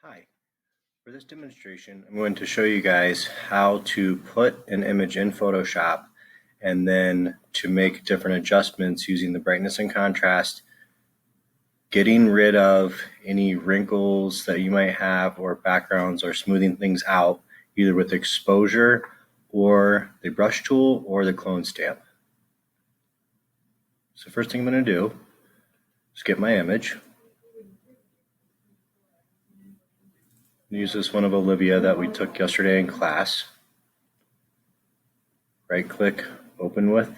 Hi, for this demonstration I'm going to show you guys how to put an image in Photoshop and then to make different adjustments using the brightness and contrast, getting rid of any wrinkles that you might have or backgrounds, or smoothing things out either with exposure or the brush tool or the clone stamp. So first thing I'm going to do is get my image. Use this one of Olivia that we took yesterday in class. Right click, open with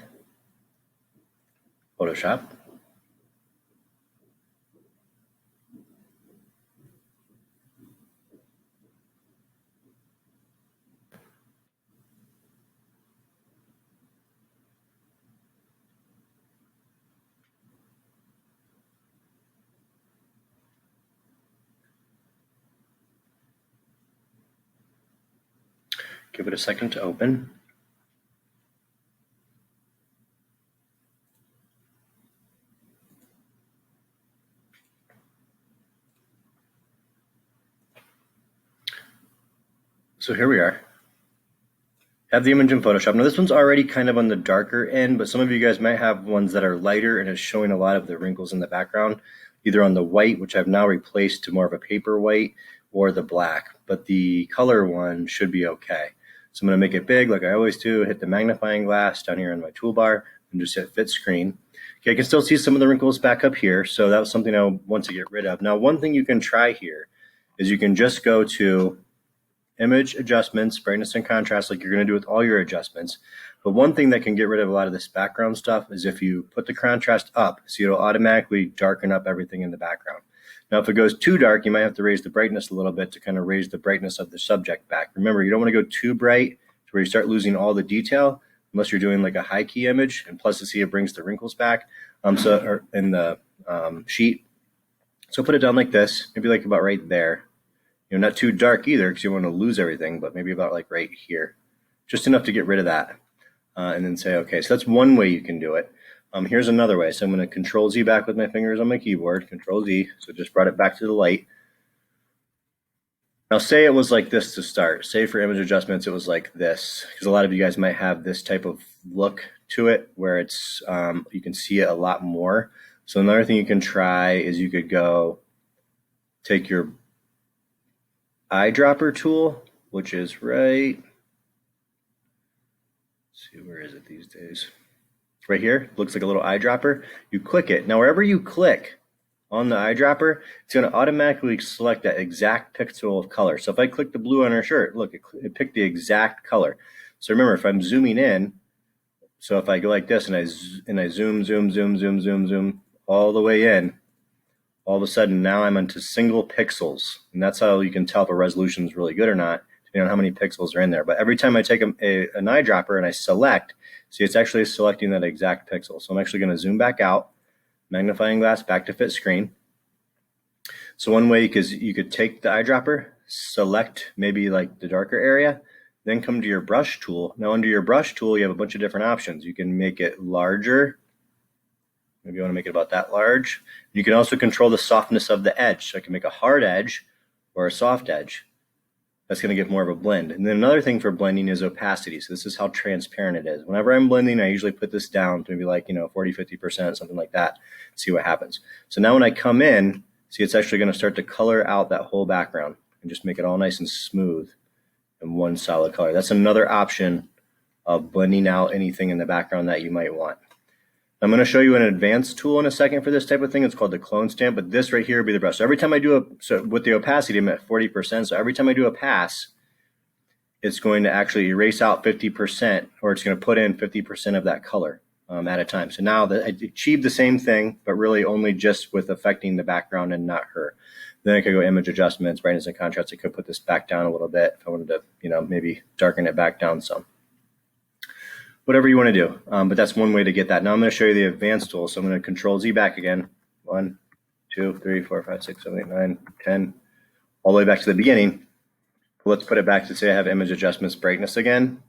Photoshop. Give it a second to open. So here we are. Have the image in Photoshop. Now this one's already kind of on the darker end, but some of you guys might have ones that are lighter and it's showing a lot of the wrinkles in the background, either on the white, which I've now replaced to more of a paper white, or the black, but the color one should be okay. So I'm going to make it big like I always do, hit the magnifying glass down here on my toolbar and just hit fit screen. Okay, I can still see some of the wrinkles back up here, so that was something I want to get rid of. Now one thing you can try here is you can just go to image adjustments, brightness and contrast, like you're going to do with all your adjustments. But one thing that can get rid of a lot of this background stuff is if you put the contrast up, so it'll automatically darken up everything in the background. Now, if it goes too dark, you might have to raise the brightness a little bit to kind of raise the brightness of the subject back. Remember, you don't want to go too bright to where you start losing all the detail, unless you're doing like a high key image. And plus, to see it brings the wrinkles back or in the sheet. So put it down like this, maybe like about right there. You know, not too dark either because you want to lose everything, but maybe about like right here, just enough to get rid of that. And then say, okay, so that's one way you can do it. Here's another way. So I'm going to Control Z back with my fingers on my keyboard, Control Z. So just brought it back to the light. Now say it was like this to start. Say for image adjustments, it was like this, because a lot of you guys might have this type of look to it where it's, you can see it a lot more. So another thing you can try is you could go take your Eyedropper Tool, which is right, let's see, where is it these days? Right here, looks like a little eyedropper. You click it. Now, wherever you click on the eyedropper, it's going to automatically select that exact pixel of color. So if I click the blue on her shirt, look, it picked the exact color. So remember, if I'm zooming in, so if I go like this and I zoom all the way in, all of a sudden now I'm into single pixels, and that's how you can tell if a resolution is really good or not, depending on how many pixels are in there. But every time I take an eyedropper and I select, see, it's actually selecting that exact pixel. So I'm actually going to zoom back out, magnifying glass back to fit screen. So one way, because you could take the eyedropper, select maybe like the darker area, then come to your brush tool. Now under your brush tool, you have a bunch of different options. You can make it larger. Maybe you want to make it about that large. You can also control the softness of the edge. So I can make a hard edge or a soft edge. That's going to give more of a blend. And then another thing for blending is opacity. So this is how transparent it is. Whenever I'm blending, I usually put this down to maybe like, 40, 50%, something like that. See what happens. So now when I come in, see, it's actually going to start to color out that whole background and just make it all nice and smooth in one solid color. That's another option of blending out anything in the background that you might want. I'm going to show you an advanced tool in a second for this type of thing. It's called the clone stamp, but this right here will be the brush. So every time I do so with the opacity, I'm at 40%. So every time I do a pass, it's going to actually erase out 50%, or it's going to put in 50% of that color at a time. So now that I achieved the same thing, but really only just with affecting the background and not her. Then I could go image adjustments, brightness and contrast. I could put this back down a little bit if I wanted to, maybe darken it back down some. Whatever you want to do, but that's one way to get that. Now I'm going to show you the advanced tool. So I'm going to Control Z back again. 1, 2, 3, 4, 5, 6, 7, 8, 9, 10, all the way back to the beginning. Let's put it back to say I have image adjustments brightness again.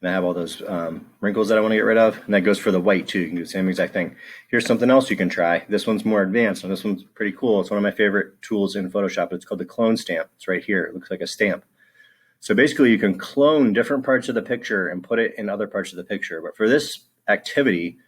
And I have all those wrinkles that I want to get rid of. And that goes for the white too. You can do the same exact thing. Here's something else you can try. This one's more advanced, and this one's pretty cool. It's one of my favorite tools in Photoshop. It's called the clone stamp. It's right here. It looks like a stamp. So basically you can clone different parts of the picture and put it in other parts of the picture. But for this activity,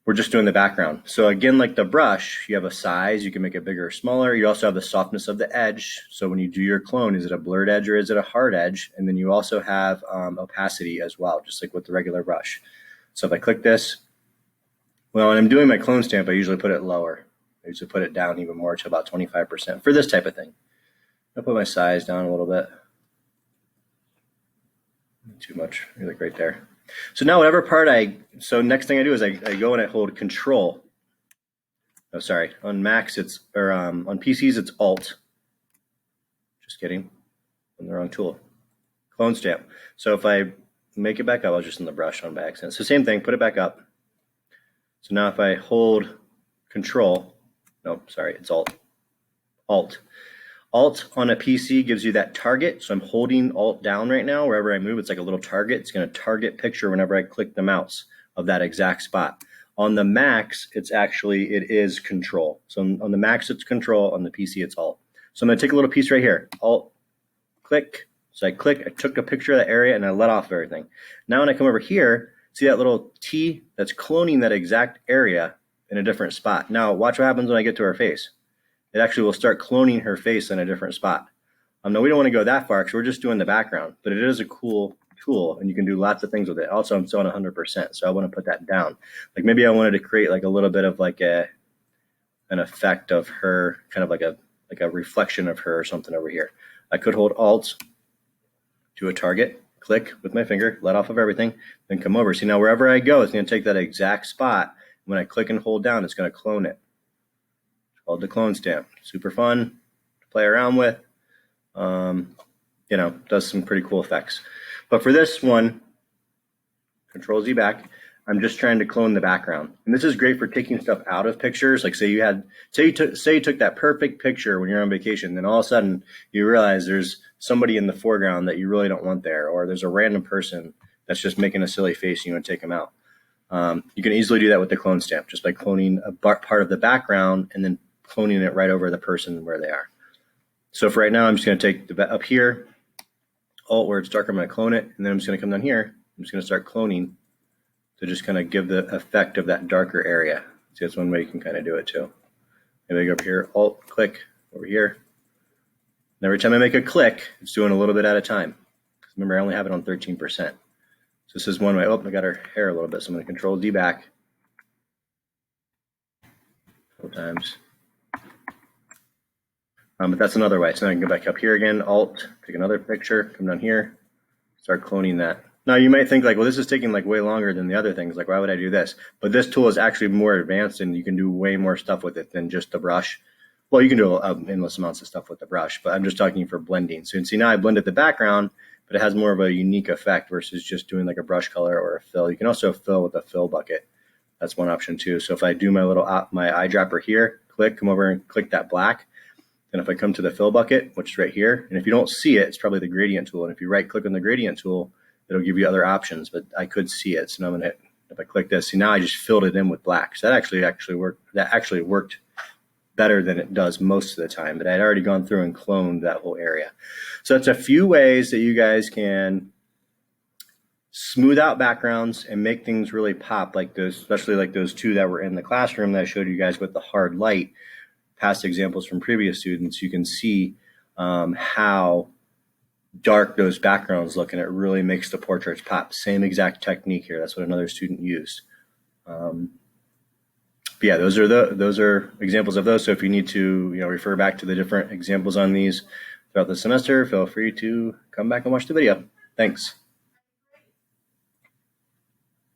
we're just doing the background. So again, like the brush, you have a size, you can make it bigger or smaller. You also have the softness of the edge. So when you do your clone, is it a blurred edge or is it a hard edge? And then you also have opacity as well, just like with the regular brush. So if I click this, well, when I'm doing my clone stamp, I usually put it lower. I usually put it down even more to about 25% for this type of thing. I'll put my size down a little bit. Not too much, like right there. So now whatever part so next thing I do is I go and I hold Control. Oh, sorry, on Macs it's, or on PCs it's Alt. Just kidding, on the wrong tool. Clone stamp. So if I make it back up, I was just in the brush on by accident. So same thing, put it back up. So now if I hold Control, nope, sorry, it's Alt. Alt on a PC gives you that target. So I'm holding Alt down right now. Wherever I move, it's like a little target. It's going to target picture whenever I click the mouse of that exact spot. On the Macs, it is Control. So on the Macs, it's Control. On the PC, it's Alt. So I'm going to take a little piece right here. Alt, click. So I click, I took a picture of that area and I let off of everything. Now when I come over here, see that little T that's cloning that exact area in a different spot. Now watch what happens when I get to her face. It actually will start cloning her face in a different spot. Now we don't want to go that far because we're just doing the background, but it is a cool tool and you can do lots of things with it. Also, I'm still on 100%, so I want to put that down. Like maybe I wanted to create like a little bit of like an effect of her, kind of like a reflection of her or something over here. I could hold Alt to a target, click with my finger, let off of everything, then come over. See, now wherever I go, it's going to take that exact spot. When I click and hold down, it's going to clone it. Called the clone stamp. Super fun to play around with. Does some pretty cool effects. But for this one, Control Z back, I'm just trying to clone the background. And this is great for taking stuff out of pictures. Like say you took that perfect picture when you're on vacation, then all of a sudden you realize there's somebody in the foreground that you really don't want there, or there's a random person that's just making a silly face and you want to take them out. You can easily do that with the clone stamp, just by cloning a part of the background and then cloning it right over the person where they are. So for right now, I'm just going to take up here, Alt where it's darker, I'm going to clone it, and then I'm just going to come down here. I'm just going to start cloning to just kind of give the effect of that darker area. See, that's one way you can kind of do it too. Maybe I go over here, Alt, click over here. And every time I make a click, it's doing a little bit at a time. Remember, I only have it on 13%. So this is one way. Oh, I got her hair a little bit, so I'm going to Control D back a couple times. But that's another way. So now I can go back up here again, Alt, take another picture, come down here, start cloning that. Now you might think like, well, this is taking like way longer than the other things. Like, why would I do this? But this tool is actually more advanced and you can do way more stuff with it than just the brush. Well, you can do endless amounts of stuff with the brush, but I'm just talking for blending. So you can see now I blended the background, but it has more of a unique effect versus just doing like a brush color or a fill. You can also fill with a fill bucket. That's one option too. So if I do my eyedropper here, click, come over and click that black. And if I come to the fill bucket, which is right here, and if you don't see it, it's probably the gradient tool. And if you right click on the gradient tool, it'll give you other options, but I could see it. So now I'm going to hit, if I click this, see now I just filled it in with black. So that actually worked better than it does most of the time, but I'd already gone through and cloned that whole area. So it's a few ways that you guys can smooth out backgrounds and make things really pop, like those, especially like those two that were in the classroom that I showed you guys with the hard light. Past examples from previous students, you can see how dark those backgrounds look, and it really makes the portraits pop. Same exact technique here. That's what another student used. But yeah, those are examples of those. So if you need to refer back to the different examples on these throughout the semester, feel free to come back and watch the video. Thanks.